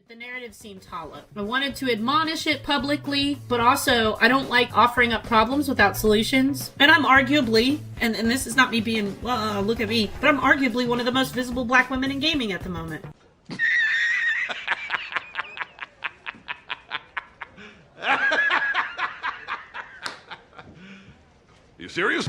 The narrative seemed hollow. I wanted to admonish it publicly, but also I don't like offering up problems without solutions. And I'm arguably, and this is not me being, look at me, but I'm arguably one of the most visible black women in gaming at the moment. You serious?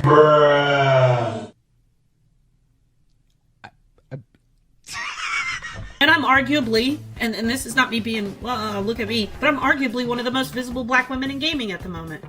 And I'm arguably, and this is not me being, look at me, but I'm arguably one of the most visible black women in gaming at the moment.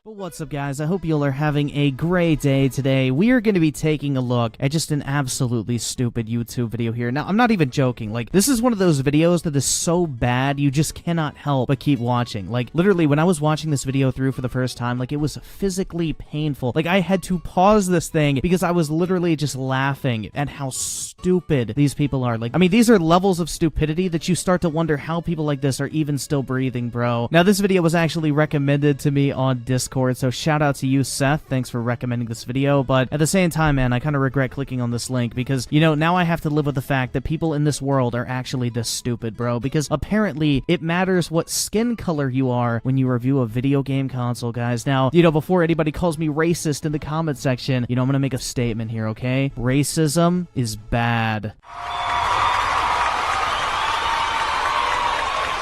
What's up, guys? I hope you all are having a great day today. We are going to be taking a look at just an absolutely stupid YouTube video here. Now, I'm not even joking. Like, this is one of those videos that is so bad, you just cannot help but keep watching. Like, literally, when I was watching this video through for the first time, like, it was physically painful. Like, I had to pause this thing because I was literally just laughing at how stupid these people are. Like, I mean, these are levels of stupidity that you start to wonder how people like this are even still breathing, bro. Now, this video was actually recommended to me on Discord, so shout out to you, Seth. Thanks for recommending this video. But at the same time, man, I kind of regret clicking on this link because, you know, now I have to live with the fact that people in this world are actually this stupid, bro. Because apparently it matters what skin color you are when you review a video game console, guys. Now, you know, before anybody calls me racist in the comment section, you know, I'm gonna make a statement here, okay? Racism is bad.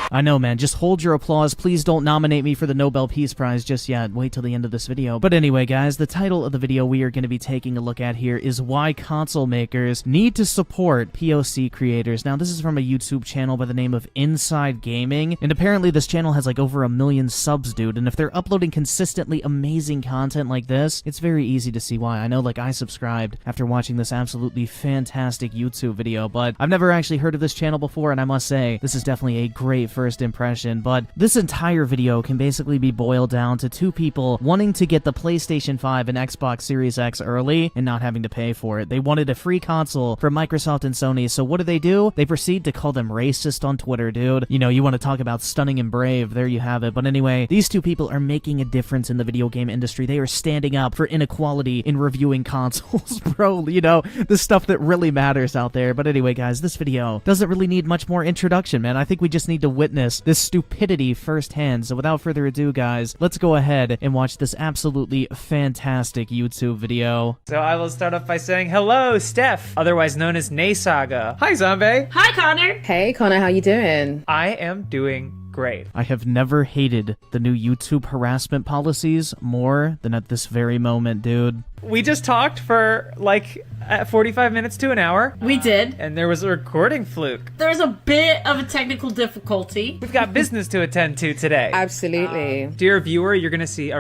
I know, man. Just hold your applause. Please don't nominate me for the Nobel Peace Prize just yet. Wait till the end of this video. But anyway, guys, the title of the video we are going to be taking a look at here is why console makers need to support POC creators. Now, this is from a YouTube channel by the name of Inside Gaming, and apparently this channel has like over 1 million subs, dude, and if they're uploading consistently amazing content like this, it's very easy to see why. I know, like, I subscribed after watching this absolutely fantastic YouTube video, but I've never actually heard of this channel before, and I must say, this is definitely a great first impression. But this entire video can basically be boiled down to two people wanting to get the PlayStation 5 and Xbox Series X early and not having to pay for it. They wanted a free console from Microsoft and Sony, so what do? They proceed to call them racist on Twitter, dude. You know, you want to talk about stunning and brave, there you have it. But anyway, these two people are making a difference in the video game industry. They are standing up for inequality in reviewing consoles, bro. You know, the stuff that really matters out there. But anyway, guys, this video doesn't really need much more introduction, man. I think we just need to witness this stupidity firsthand. So without further ado, guys, let's go ahead and watch this absolutely fantastic YouTube video. So I will start off by saying hello, Steph, otherwise known as Naysaga. Hi, Zombie. Hi, Connor. Hey, Connor, how you doing? I am doing great. I have never hated the new YouTube harassment policies more than at this very moment, dude. We just talked for like 45 minutes to an hour. We did. And there was a recording fluke. There was a bit of a technical difficulty. We've got business to attend to today. Absolutely. Dear viewer, you're going to see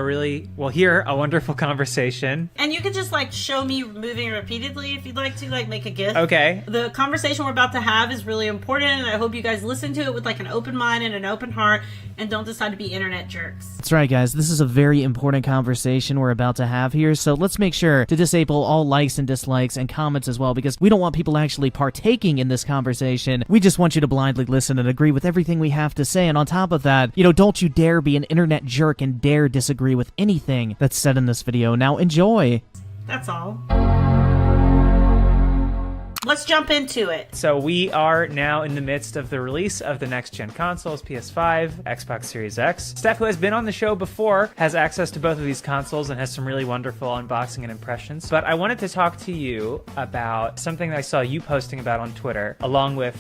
hear a wonderful conversation. And you can just like show me moving repeatedly if you'd like to, like make a GIF. Okay. The conversation we're about to have is really important, and I hope you guys listen to it with like an open mind and an open heart and don't decide to be internet jerks. That's right, guys. This is a very important conversation we're about to have here, so let's make sure to disable all likes and dislikes and comments as well, because we don't want people actually partaking in this conversation. We just want you to blindly listen and agree with everything we have to say, and on top of that, you know, don't you dare be an internet jerk and dare disagree with anything that's said in this video. Now, enjoy! That's all. Let's jump into it. So we are now in the midst of the release of the next-gen consoles, PS5, Xbox Series X. Steph, who has been on the show before, has access to both of these consoles and has some really wonderful unboxing and impressions. But I wanted to talk to you about something that I saw you posting about on Twitter, along with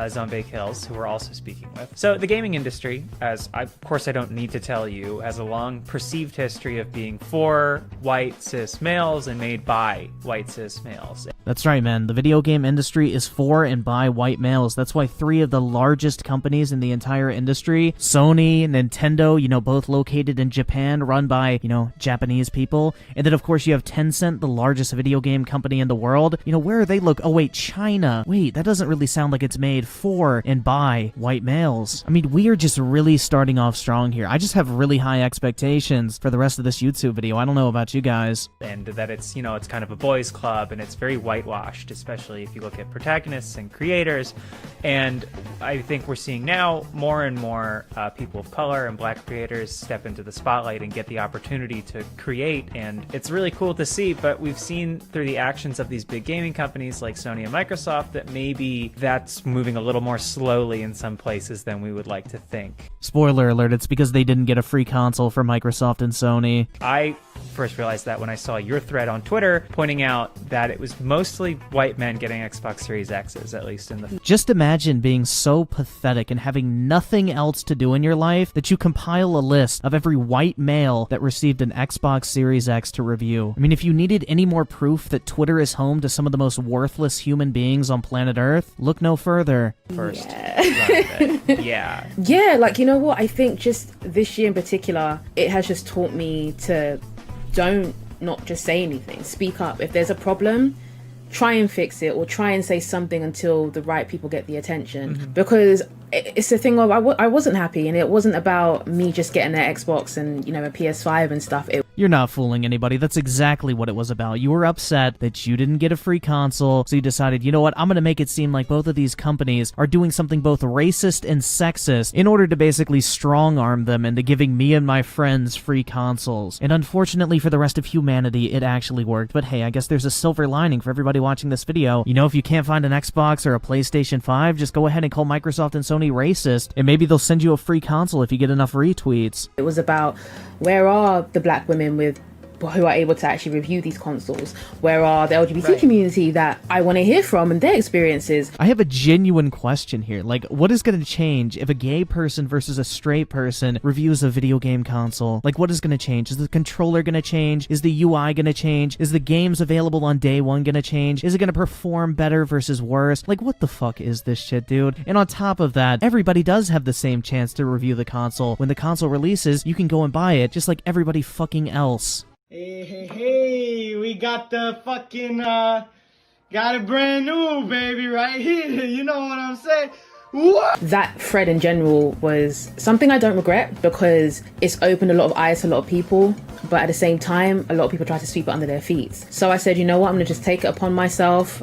Zombie Kills, who we're also speaking with. So the gaming industry, of course I don't need to tell you, has a long perceived history of being for white cis males and made by white cis males. That's right, man. The video game industry is for and by white males. That's why 3 of the largest companies in the entire industry, Sony, Nintendo, you know, both located in Japan, run by, you know, Japanese people. And then, of course, you have Tencent, the largest video game company in the world. You know, where are they Oh, wait, China. Wait, that doesn't really sound like it's made for and by white males. I mean, we are just really starting off strong here. I just have really high expectations for the rest of this YouTube video. I don't know about you guys. And that it's, you know, it's kind of a boys club and it's very whitewashed, especially if you look at protagonists and creators. And I think we're seeing now more and more people of color and black creators step into the spotlight and get the opportunity to create. And it's really cool to see, but we've seen through the actions of these big gaming companies like Sony and Microsoft that maybe that's moving a little more slowly in some places than we would like to think. Spoiler alert, it's because they didn't get a free console from Microsoft and Sony. I first realized that when I saw your thread on Twitter pointing out that it was mostly white men getting Xbox Series X's, at least in the... Just imagine being so pathetic and having nothing else to do in your life that you compile a list of every white male that received an Xbox Series X to review. I mean, if you needed any more proof that Twitter is home to some of the most worthless human beings on planet Earth, look no further. First yeah. Yeah, like, you know what? I think just this year in particular, it has just taught me to not just say anything. Speak up. If there's a problem, try and fix it, or try and say something until the right people get the attention. Because it's the thing of I wasn't happy, and it wasn't about me just getting an Xbox and, you know, a PS5 and stuff. You're not fooling anybody. That's exactly what it was about. You were upset that you didn't get a free console, so you decided, you know what, I'm going to make it seem like both of these companies are doing something both racist and sexist in order to basically strong-arm them into giving me and my friends free consoles. And unfortunately for the rest of humanity, it actually worked. But hey, I guess there's a silver lining for everybody watching this video. You know, if you can't find an Xbox or a PlayStation 5, just go ahead and call Microsoft and Sony racist, and maybe they'll send you a free console if you get enough retweets. It was about, where are the black women who are able to actually review these consoles? Where are the LGBT community that I want to hear from and their experiences? I have a genuine question here. Like, what is going to change if a gay person versus a straight person reviews a video game console? Like, what is going to change? Is the controller going to change? Is the UI going to change? Is the games available on day one going to change? Is it going to perform better versus worse? Like, what the fuck is this shit, dude? And on top of that, everybody does have the same chance to review the console. When the console releases, you can go and buy it just like everybody fucking else. Hey, we got the fucking, got a brand new baby right here, you know what I'm saying? What? That thread in general was something I don't regret, because it's opened a lot of eyes to a lot of people, but at the same time, a lot of people try to sweep it under their feet. So I said, you know what, I'm gonna just take it upon myself.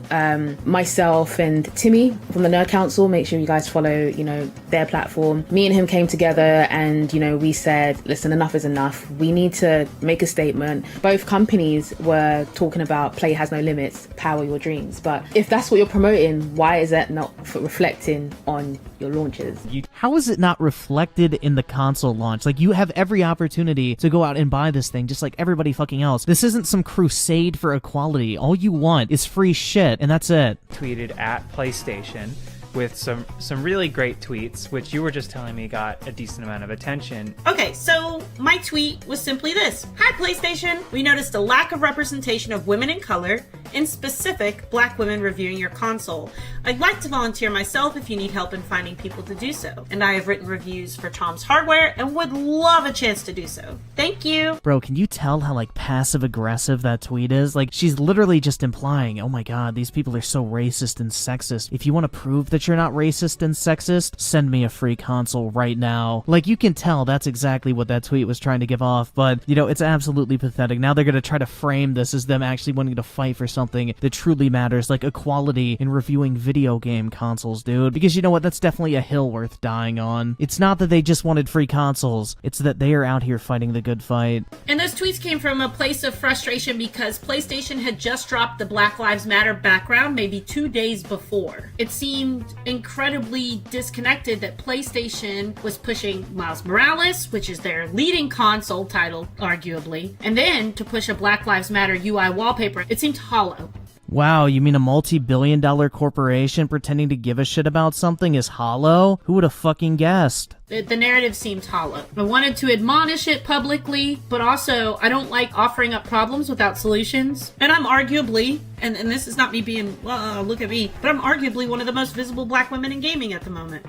Myself and Timmy from the Nerd Council, make sure you guys follow, you know, their platform. Me and him came together and, you know, we said, listen, enough is enough. We need to make a statement. Both companies were talking about play has no limits, power your dreams. But if that's what you're promoting, why is that not reflecting on your launches? How is it not reflected in the console launch? Like, you have every opportunity to go out and buy this thing just like everybody fucking else. This isn't some crusade for equality. All you want is free shit, and that's it. Tweeted at PlayStation with some really great tweets, which you were just telling me got a decent amount of attention. Okay, so my tweet was simply this. Hi PlayStation, we noticed a lack of representation of women in color, in specific, black women reviewing your console. I'd like to volunteer myself if you need help in finding people to do so. And I have written reviews for Tom's Hardware and would love a chance to do so. Thank you. Bro, can you tell how, like, passive-aggressive that tweet is? Like, she's literally just implying, oh my god, these people are so racist and sexist. If you want to prove that you're not racist and sexist, send me a free console right now. Like, you can tell that's exactly what that tweet was trying to give off, but, you know, it's absolutely pathetic. Now they're gonna try to frame this as them actually wanting to fight for something that truly matters, like equality in reviewing video game consoles, dude. Because you know what? That's definitely a hill worth dying on. It's not that they just wanted free consoles, it's that they are out here fighting the good fight. And those tweets came from a place of frustration because PlayStation had just dropped the Black Lives Matter background maybe 2 days before. It seemed incredibly disconnected that PlayStation was pushing Miles Morales, which is their leading console title, arguably, and then to push a Black Lives Matter UI wallpaper. It seemed hollow. Wow, you mean a multi-billion-dollar corporation pretending to give a shit about something is hollow? Who would have fucking guessed? The narrative seemed hollow. I wanted to admonish it publicly, but also I don't like offering up problems without solutions. And I'm arguably, and this is not me being, look at me, but I'm arguably one of the most visible black women in gaming at the moment.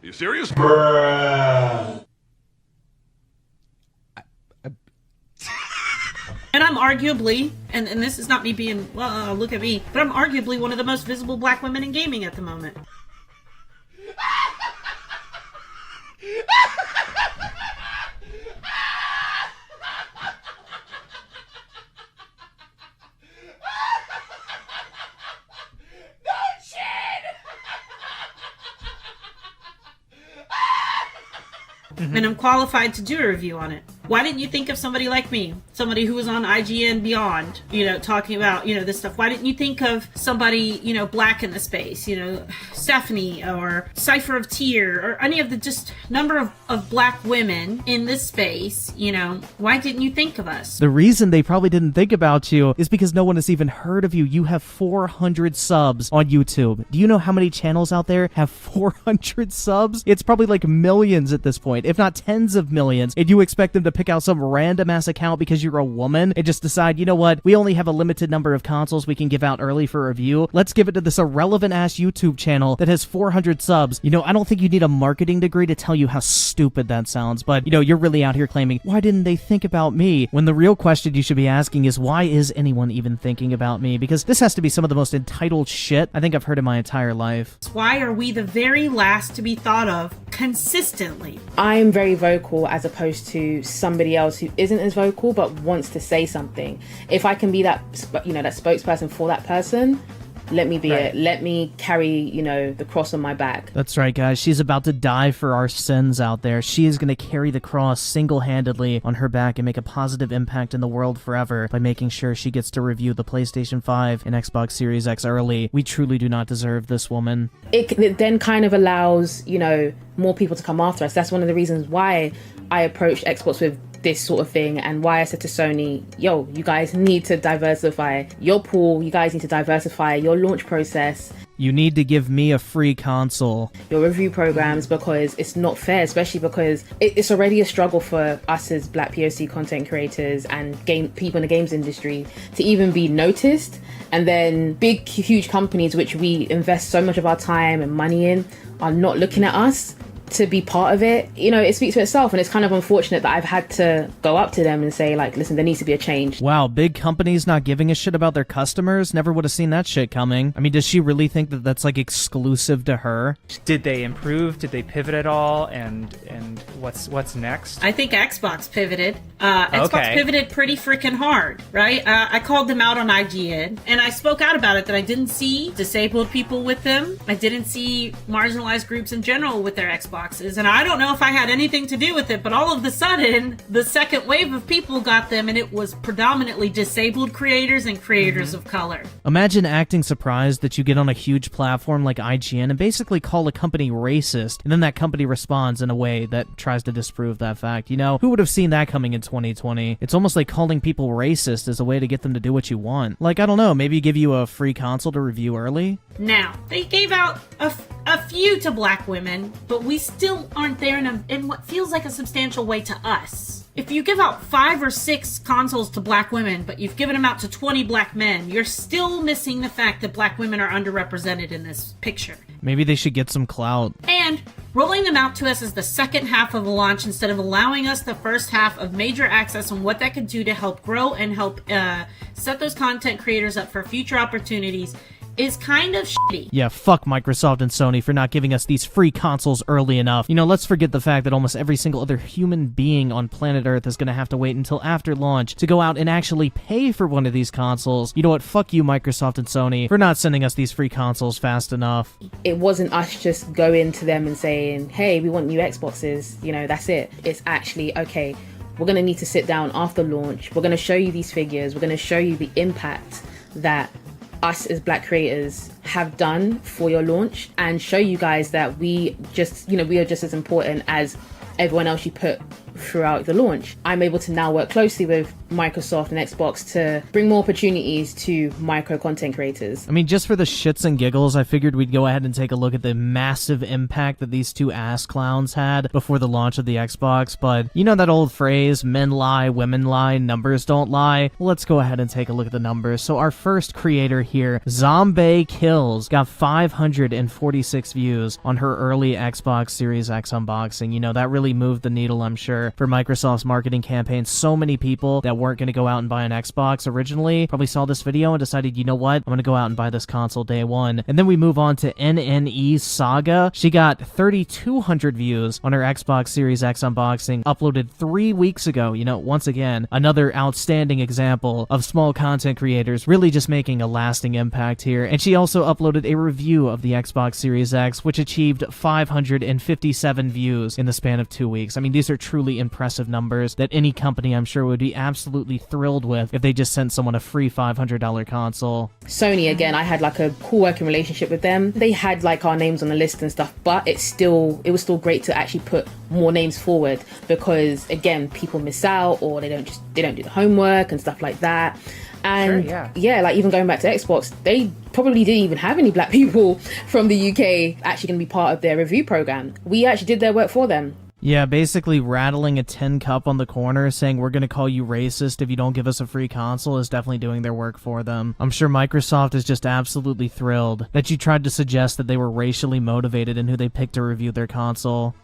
You serious? And I'm arguably, and this is not me being, look at me, but I'm arguably one of the most visible black women in gaming at the moment. and I'm qualified to do a review on it. Why didn't you think of somebody like me? Somebody who was on IGN Beyond, you know, talking about, you know, this stuff. Why didn't you think of somebody, you know, black in the space, you know, Stephanie or Cypher of Tyr or any of the just number of black women in this space, you know? Why didn't you think of us? The reason they probably didn't think about you is because no one has even heard of you. You have 400 subs on YouTube. Do you know how many channels out there have 400 subs? It's probably like millions at this point, if not tens of millions. And you expect them to pick out some random ass account because you're a woman and just decide, you know what, we only have a limited number of consoles we can give out early for review. Let's give it to this irrelevant ass YouTube channel that has 400 subs. You know, I don't think you need a marketing degree to tell you how stupid that sounds, but you know, you're really out here claiming, why didn't they think about me? When the real question you should be asking is, why is anyone even thinking about me? Because this has to be some of the most entitled shit I think I've heard in my entire life. Why are we the very last to be thought of consistently? I'm very vocal as opposed to somebody else who isn't as vocal but wants to say something. If I can be that, you know, that spokesperson for that person, let me be it. Let me carry, you know, the cross on my back. That's right, guys. She's about to die for our sins out there. She is going to carry the cross single-handedly on her back and make a positive impact in the world forever by making sure she gets to review the PlayStation 5 and Xbox Series X early. We truly do not deserve this woman. It then kind of allows, you know, more people to come after us. That's one of the reasons why I approached Xbox with this sort of thing, and why I said to Sony, yo, you guys need to diversify your pool, you guys need to diversify your launch process. You need to give me a free console. Your review programs, because it's not fair, especially because it's already a struggle for us as black POC content creators and people in the games industry to even be noticed. And then big, huge companies, which we invest so much of our time and money in, are not looking at us to be part of it. You know, it speaks for itself, and it's kind of unfortunate that I've had to go up to them and say, like, listen, there needs to be a change. Wow, big companies not giving a shit about their customers? Never would have seen that shit coming. I mean, does she really think that that's, like, exclusive to her? Did they improve? Did they pivot at all? And what's next? I think Xbox pivoted. Xbox pivoted pretty freaking hard, right? I called them out on IGN, and I spoke out about it, that I didn't see disabled people with them. I didn't see marginalized groups in general with their Xboxes, and I don't know if I had anything to do with it, but all of a sudden, the second wave of people got them, and it was predominantly disabled creators and creators of color. Imagine acting surprised that you get on a huge platform like IGN and basically call a company racist, and then that company responds in a way that tries to disprove that fact. You know, who would have seen that coming in 2020? It's almost like calling people racist as a way to get them to do what you want. Like, I don't know, maybe give you a free console to review early? Now, they gave out a few to black women, but we still aren't there in what feels like a substantial way to us. If you give out 5 or 6 consoles to black women, but you've given them out to 20 black men, you're still missing the fact that black women are underrepresented in this picture. Maybe they should get some clout. And rolling them out to us as the second half of the launch instead of allowing us the first half of major access on what that could do to help grow and help set those content creators up for future opportunities is kind of shitty. Yeah, fuck Microsoft and Sony for not giving us these free consoles early enough. You know, let's forget the fact that almost every single other human being on planet Earth is gonna have to wait until after launch to go out and actually pay for one of these consoles. You know what, fuck you Microsoft and Sony for not sending us these free consoles fast enough. It wasn't us just going to them and saying, hey, we want new Xboxes, you know, that's it. It's actually, okay, we're gonna need to sit down after launch, we're gonna show you these figures, we're gonna show you the impact that us as black creators have done for your launch, and show you guys that we just, you know, we are just as important as everyone else you put throughout the launch. I'm able to now work closely with Microsoft and Xbox to bring more opportunities to micro content creators. I mean, just for the shits and giggles, I figured we'd go ahead and take a look at the massive impact that these two ass clowns had before the launch of the Xbox, but you know that old phrase, men lie, women lie, numbers don't lie? Well, let's go ahead and take a look at the numbers. So our first creator here, Zombie Kills, got 546 views on her early Xbox Series X unboxing. You know, that really moved the needle, I'm sure. for Microsoft's marketing campaign. So many people that weren't going to go out and buy an Xbox originally probably saw this video and decided, you know what, I'm going to go out and buy this console day one. And then we move on to NNE Saga. She got 3,200 views on her Xbox Series X unboxing, uploaded 3 weeks ago. You know, once again, another outstanding example of small content creators really just making a lasting impact here. And she also uploaded a review of the Xbox Series X, which achieved 557 views in the span of 2 weeks. I mean, these are truly impressive numbers that any company, I'm sure, would be absolutely thrilled with if they just sent someone a free $500 console. Sony, again, I had like a cool working relationship with them. They had like our names on the list and stuff, but it was still great to actually put more names forward, because again, people miss out, or they don't do the homework and stuff like that. And sure, yeah, like even going back to Xbox, they probably didn't even have any black people from the UK actually going to be part of their review program. We actually did their work for them. Yeah, basically rattling a tin cup on the corner saying we're going to call you racist if you don't give us a free console is definitely doing their work for them. I'm sure Microsoft is just absolutely thrilled that you tried to suggest that they were racially motivated in who they picked to review their console.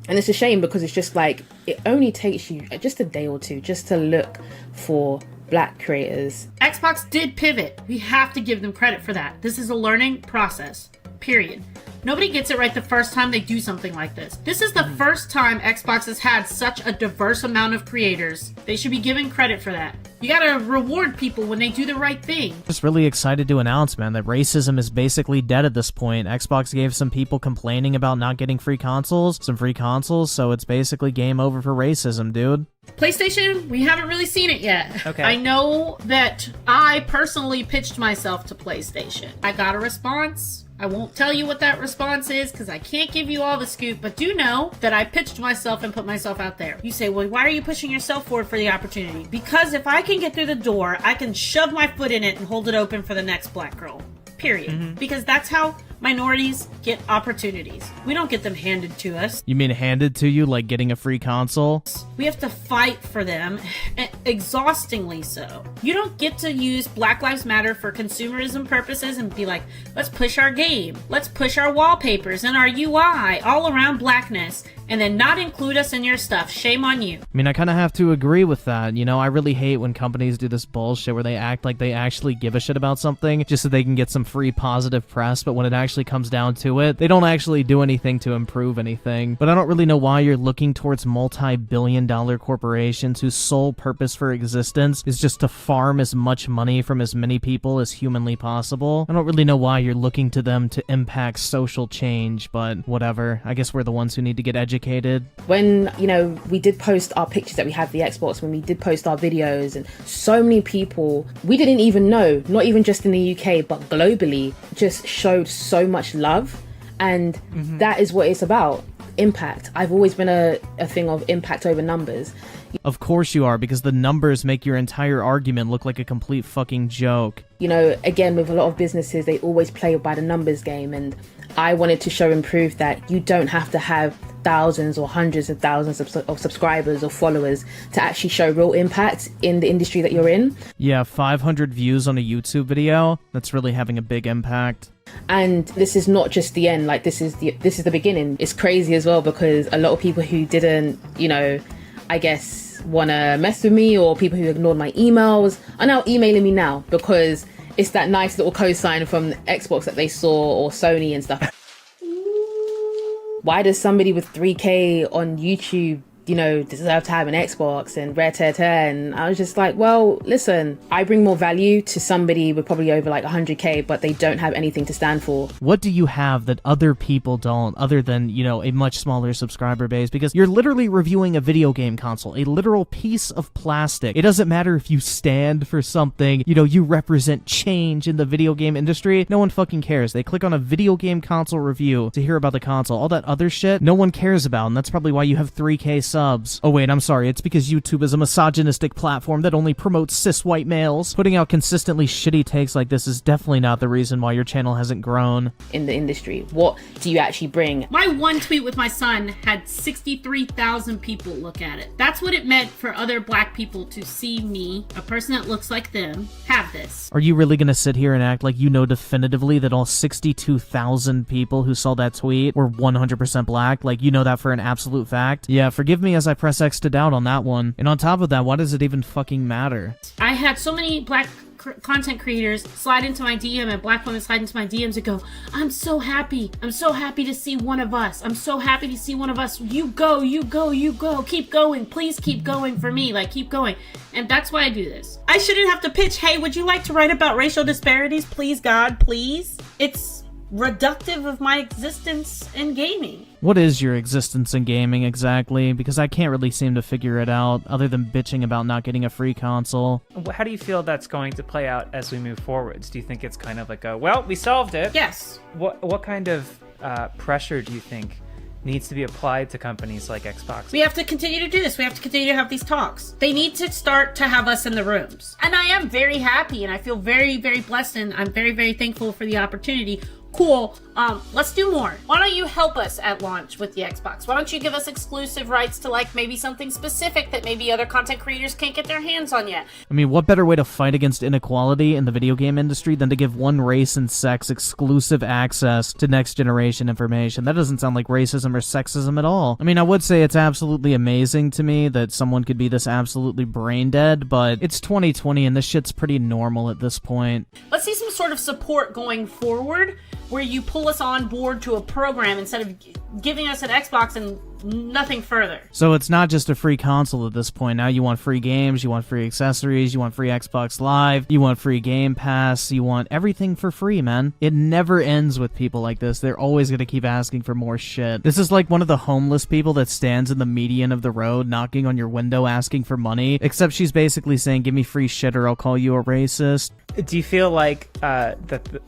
And it's a shame, because it's just like, it only takes you just a day or two just to look for black creators. Xbox did pivot. We have to give them credit for that. This is a learning process, period. Nobody gets it right the first time they do something like this. This is the first time Xbox has had such a diverse amount of creators. They should be given credit for that. You gotta reward people when they do the right thing. Just really excited to announce, man, that racism is basically dead at this point. Xbox gave some people complaining about not getting free consoles, some free consoles, so it's basically game over for racism, dude. PlayStation, we haven't really seen it yet. Okay. I know that I personally pitched myself to PlayStation. I got a response. I won't tell you what that response is because I can't give you all the scoop, but do know that I pitched myself and put myself out there. You say, well, why are you pushing yourself forward for the opportunity? Because if I can get through the door, I can shove my foot in it and hold it open for the next black girl. Period. Because that's how minorities get opportunities. We don't get them handed to us. You mean handed to you, like getting a free console? We have to fight for them, exhaustingly so. You don't get to use Black Lives Matter for consumerism purposes and be like, let's push our game, let's push our wallpapers and our UI all around blackness, and then not include us in your stuff. Shame on you. I mean, I kind of have to agree with that. You know, I really hate when companies do this bullshit where they act like they actually give a shit about something just so they can get some free positive press, but when it actually comes down to it, they don't actually do anything to improve anything. But I don't really know why you're looking towards multi-billion-dollar corporations whose sole purpose for existence is just to farm as much money from as many people as humanly possible. I don't really know why you're looking to them to impact social change, but whatever. I guess we're the ones who need to get educated. When, you know, we did post our pictures that we had the Xbox, when we did post our videos, and so many people we didn't even know, not even just in the UK but globally, just showed so much love. And that is what it's about. Impact. I've always been a thing of impact over numbers. Of course you are, because the numbers make your entire argument look like a complete fucking joke. You know, again, with a lot of businesses, they always play by the numbers game, and I wanted to show and prove that you don't have to have thousands or hundreds of thousands of subscribers or followers to actually show real impact in the industry that you're in. Yeah, 500 views on a YouTube video, that's really having a big impact. And this is not just the end, like this is the beginning. It's crazy as well, because a lot of people who didn't, you know, I guess want to mess with me, or people who ignored my emails are now emailing me now because it's that nice little cosign from Xbox that they saw, or Sony and stuff. Why does somebody with 3K on YouTube, you know, deserve to have an Xbox and rare tear tear? And I was just like, well, listen, I bring more value to somebody with probably over like 100K, but they don't have anything to stand for. What do you have that other people don't, other than, you know, a much smaller subscriber base? Because you're literally reviewing a video game console, a literal piece of plastic. It doesn't matter if you stand for something, you know, you represent change in the video game industry. No one fucking cares. They click on a video game console review to hear about the console. All that other shit, no one cares about, and that's probably why you have 3K subs. Oh wait, I'm sorry, it's because YouTube is a misogynistic platform that only promotes cis white males. Putting out consistently shitty takes like this is definitely not the reason why your channel hasn't grown. In the industry, what do you actually bring? My one tweet with my son had 63,000 people look at it. That's what it meant for other black people to see me, a person that looks like them, have this. Are you really gonna sit here and act like you know definitively that all 62,000 people who saw that tweet were 100% black? Like, you know that for an absolute fact? Yeah, forgive me me as I press X to doubt on that one. And on top of that, why does it even fucking matter? I had so many black content creators slide into my DM and black women slide into my DMs and go, I'm so happy to see one of us. I'm so happy to see one of us. You go, keep going, please keep going for me, like keep going. And that's why I do this. I shouldn't have to pitch, hey, would you like to write about racial disparities? Please, God, please. It's reductive of my existence in gaming. What is your existence in gaming exactly? Because I can't really seem to figure it out, other than bitching about not getting a free console. How do you feel that's going to play out as we move forwards? Do you think it's kind of like a, well, we solved it? Yes. What kind of pressure do you think needs to be applied to companies like Xbox? We have to continue to do this. We have to continue to have these talks. They need to start to have us in the rooms. And I am very happy and I feel very, very blessed and I'm very, very thankful for the opportunity. Cool. Let's do more. Why don't you help us at launch with the Xbox? Why don't you give us exclusive rights to like maybe something specific that maybe other content creators can't get their hands on yet? I mean, what better way to fight against inequality in the video game industry than to give one race and sex exclusive access to next generation information? That doesn't sound like racism or sexism at all. I mean, I would say it's absolutely amazing to me that someone could be this absolutely brain dead, but it's 2020 and this shit's pretty normal at this point. Let's see some sort of support going forward where you pull us on board to a program instead of giving us an Xbox and nothing further. So it's not just a free console at this point. Now you want free games, you want free accessories, you want free Xbox Live, you want free Game Pass, you want everything for free, man. It never ends with people like this. They're always going to keep asking for more shit. This is like one of the homeless people that stands in the median of the road knocking on your window asking for money, except she's basically saying, give me free shit or I'll call you a racist. Do you feel like that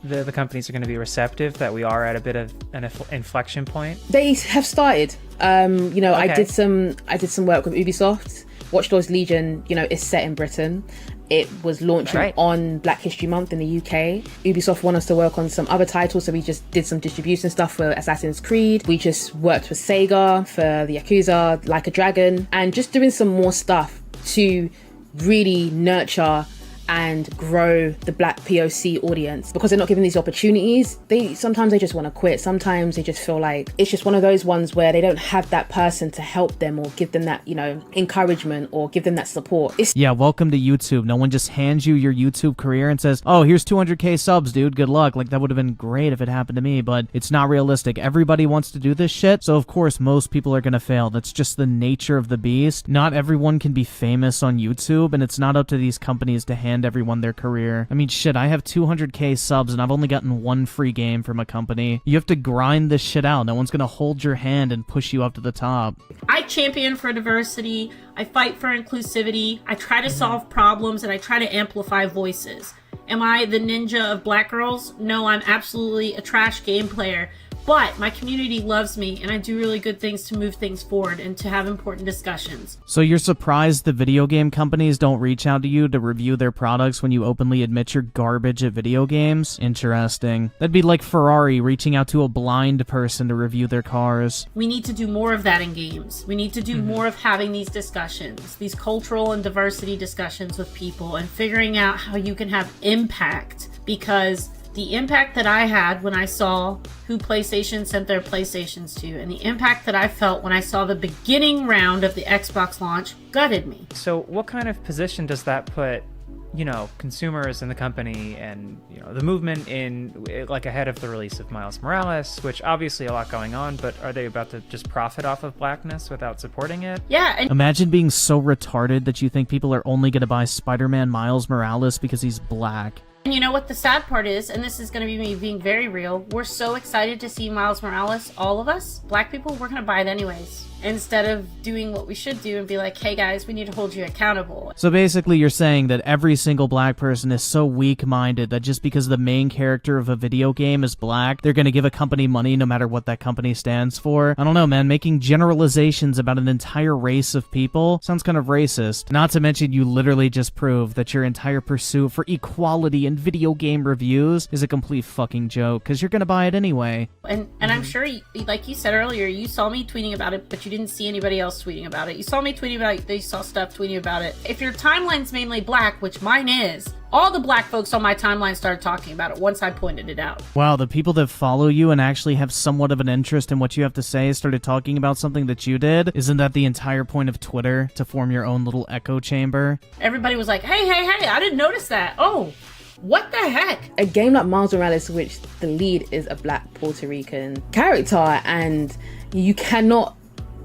the companies are going to be receptive, that we are at a bit of an inflection point? They have started. You know, Okay. I did some work with Ubisoft. Watch Dogs Legion, you know, is set in Britain. It was launching Right. on Black History Month in the UK. Ubisoft want us to work on some other titles, so we just did some distribution stuff for Assassin's Creed. We just worked with Sega for the Yakuza, Like a Dragon, and just doing some more stuff to really nurture and grow the Black POC audience, because they're not given these opportunities. Sometimes they just want to quit. Sometimes they just feel like it's just one of those ones where they don't have that person to help them or give them that, you know, encouragement or give them that support. Yeah, welcome to YouTube. No one just hands you your YouTube career and says, oh, here's 200k subs, dude, good luck. Like, that would have been great if it happened to me, but it's not realistic. Everybody wants to do this shit, so of course most people are gonna fail. That's just the nature of the beast. Not everyone can be famous on YouTube, and it's not up to these companies to hand everyone their career. I mean, shit, I have 200k subs and I've only gotten one free game from a company. You have to grind this shit out. No one's gonna hold your hand and push you up to the top. I champion for diversity, I fight for inclusivity, I try to solve problems, and I try to amplify voices. Am I the ninja of black girls? No, I'm absolutely a trash game player. But my community loves me, and I do really good things to move things forward and to have important discussions. So you're surprised the video game companies don't reach out to you to review their products when you openly admit you're garbage at video games? Interesting. That'd be like Ferrari reaching out to a blind person to review their cars. We need to do more of that in games. We need to do more of having these discussions, these cultural and diversity discussions with people, and figuring out how you can have impact, because the impact that I had when I saw who PlayStation sent their PlayStations to, and the impact that I felt when I saw the beginning round of the Xbox launch, gutted me. So what kind of position does that put, you know, consumers and the company and, you know, the movement in, like, ahead of the release of Miles Morales, which obviously a lot going on, but are they about to just profit off of blackness without supporting it? Yeah, and Imagine being so retarded that you think people are only gonna buy Spider-Man Miles Morales because he's black. And you know what the sad part is, and this is going to be me being very real, we're so excited to see Miles Morales, all of us, black people, we're going to buy it anyways. Instead of doing what we should do and be like, hey guys, we need to hold you accountable. So basically you're saying that every single black person is so weak-minded that just because the main character of a video game is black, they're gonna give a company money no matter what that company stands for? I don't know, man. Making generalizations about an entire race of people sounds kind of racist. Not to mention you literally just proved that your entire pursuit for equality in video game reviews is a complete fucking joke, because you're gonna buy it anyway. And I'm sure, like you said earlier, you saw me tweeting about it, but you You didn't see anybody else tweeting about it. You saw me tweeting about it. You saw stuff tweeting about it. If your timeline's mainly black, which mine is, all the black folks on my timeline started talking about it once I pointed it out. Wow, the people that follow you and actually have somewhat of an interest in what you have to say started talking about something that you did? Isn't that the entire point of Twitter, to form your own little echo chamber? Everybody was like, hey, I didn't notice that. Oh, what the heck? A game like Miles Morales, which the lead is a black Puerto Rican character, and you cannot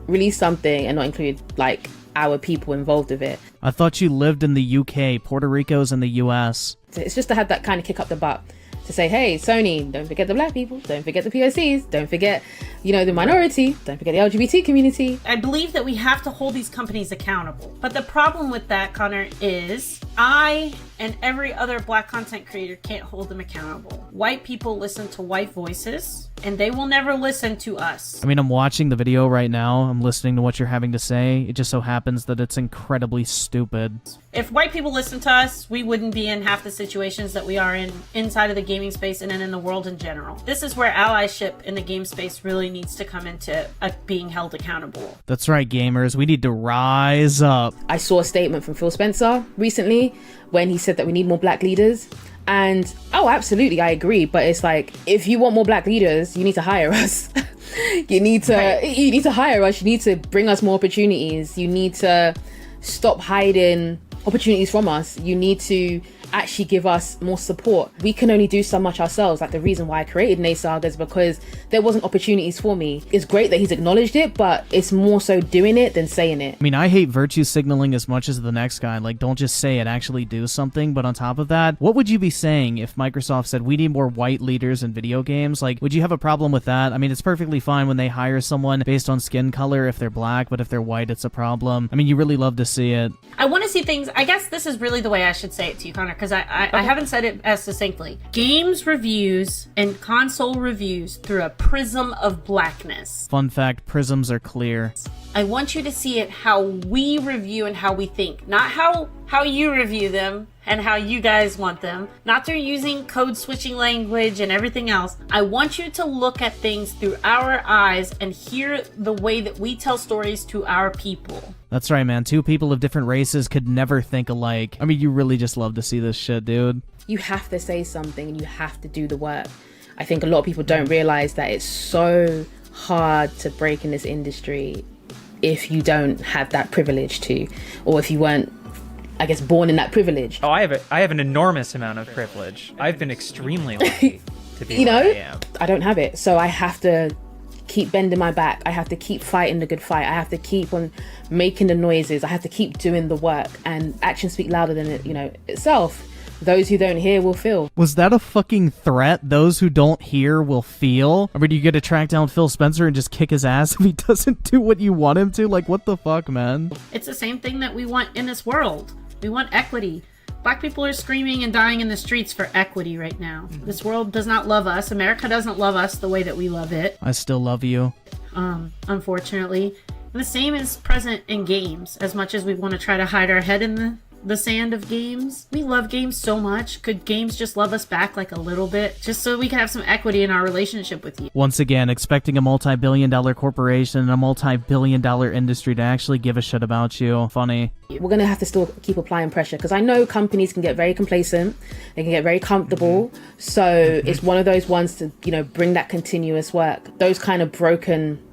release something and not include, like, our people involved with it. I thought you lived in the UK. Puerto Rico's in the US. It's just to have that kind of kick up the butt to say, hey, Sony, don't forget the black people, don't forget the POCs, don't forget, you know, the minority, don't forget the LGBT community. I believe that we have to hold these companies accountable. But the problem with that, Connor, is I and every other black content creator can't hold them accountable. White people listen to white voices, and they will never listen to us. I mean, I'm watching the video right now. I'm listening to what you're having to say. It just so happens that it's incredibly stupid. If white people listen to us, we wouldn't be in half the situations that we are in inside of the gaming space and in the world in general. This is where allyship in the game space really needs to come into being held accountable. That's right, gamers. We need to rise up. I saw a statement from Phil Spencer recently when he said that we need more black leaders. And, oh, absolutely, I agree. But it's like, if you want more black leaders, you need to hire us. you need to hire us. You need to bring us more opportunities. You need to stop hiding opportunities from us. You need to actually give us more support. We can only do so much ourselves. Like, the reason why I created Nay Saga is because there wasn't opportunities for me. It's great that he's acknowledged it, but it's more so doing it than saying it. I mean, I hate virtue signaling as much as the next guy. Like, don't just say it, actually do something. But on top of that, what would you be saying if Microsoft said, we need more white leaders in video games? Like, would you have a problem with that? I mean, it's perfectly fine when they hire someone based on skin color if they're black, but if they're white, it's a problem. I mean, you really love to see it. I want to see things, I guess this is really the way I should say it to you, Connor, because I haven't said it as succinctly. Games reviews and console reviews through a prism of blackness. Fun fact, prisms are clear. I want you to see it how we review and how we think, not how you review them and how you guys want them, not through using code switching language and everything else. I want you to look at things through our eyes and hear the way that we tell stories to our people. That's right, man. Two people of different races could never think alike. I mean, you really just love to see this shit, dude. You have to say something and you have to do the work. I think a lot of people don't realize that it's so hard to break in this industry if you don't have that privilege to, or if you weren't, I guess, born in that privilege. Oh, I have an enormous amount of privilege. I've been extremely lucky to be you know, where I am. I don't have it, so I have to keep bending my back. I have to keep fighting the good fight. I have to keep on making the noises. I have to keep doing the work, and actions speak louder than it, itself. Those who don't hear will feel. Was that a fucking threat? Those who don't hear will feel? I mean, you get to track down Phil Spencer and just kick his ass if he doesn't do what you want him to? Like, what the fuck, man? It's the same thing that we want in this world. We want equity. Black people are screaming and dying in the streets for equity right now. This world does not love us. America doesn't love us the way that we love it. I still love you. Unfortunately. And the same is present in games. As much as we want to try to hide our head in the sand of games, we love games so much. Could games just love us back like a little bit, just so we can have some equity in our relationship with you? Once again, expecting a multi-billion-dollar corporation and a multi-billion-dollar industry to actually give a shit about you. Funny. We're going to have to still keep applying pressure, because I know companies can get very complacent, they can get very comfortable, so it's one of those ones to bring that continuous work. Those kind of broken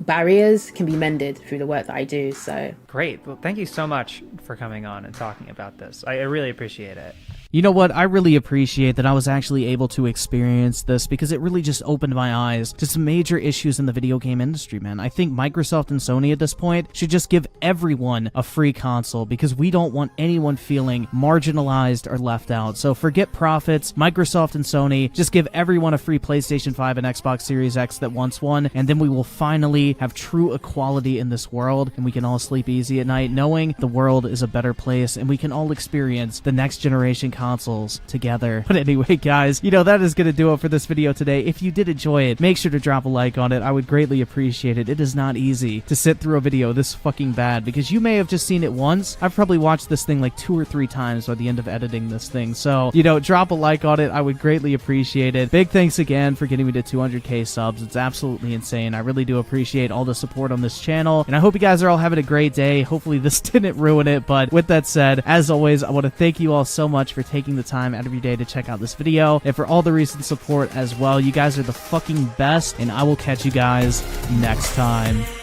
barriers can be mended through the work that I do. So great. Well, thank you so much for coming on and talking about this. I really appreciate it. You know what? I really appreciate that I was actually able to experience this, because it really just opened my eyes to some major issues in the video game industry, man. I think Microsoft and Sony at this point should just give everyone a free console, because we don't want anyone feeling marginalized or left out. So forget profits. Microsoft and Sony, just give everyone a free PlayStation 5 and Xbox Series X that wants one, and then we will finally have true equality in this world, and we can all sleep easy at night knowing the world is a better place, and we can all experience the next generation consoles together. But anyway, guys, you know, that is going to do it for this video today. If you did enjoy it, make sure to drop a like on it. I would greatly appreciate it. It is not easy to sit through a video this fucking bad, because you may have just seen it once. I've probably watched this thing like 2 or 3 times by the end of editing this thing. So, you know, drop a like on it. I would greatly appreciate it. Big thanks again for getting me to 200k subs. It's absolutely insane. I really do appreciate all the support on this channel, and I hope you guys are all having a great day. Hopefully this didn't ruin it, but with that said, as always, I want to thank you all so much for taking the time out of your day to check out this video, and for all the recent support as well. You guys are the fucking best, and I will catch you guys next time.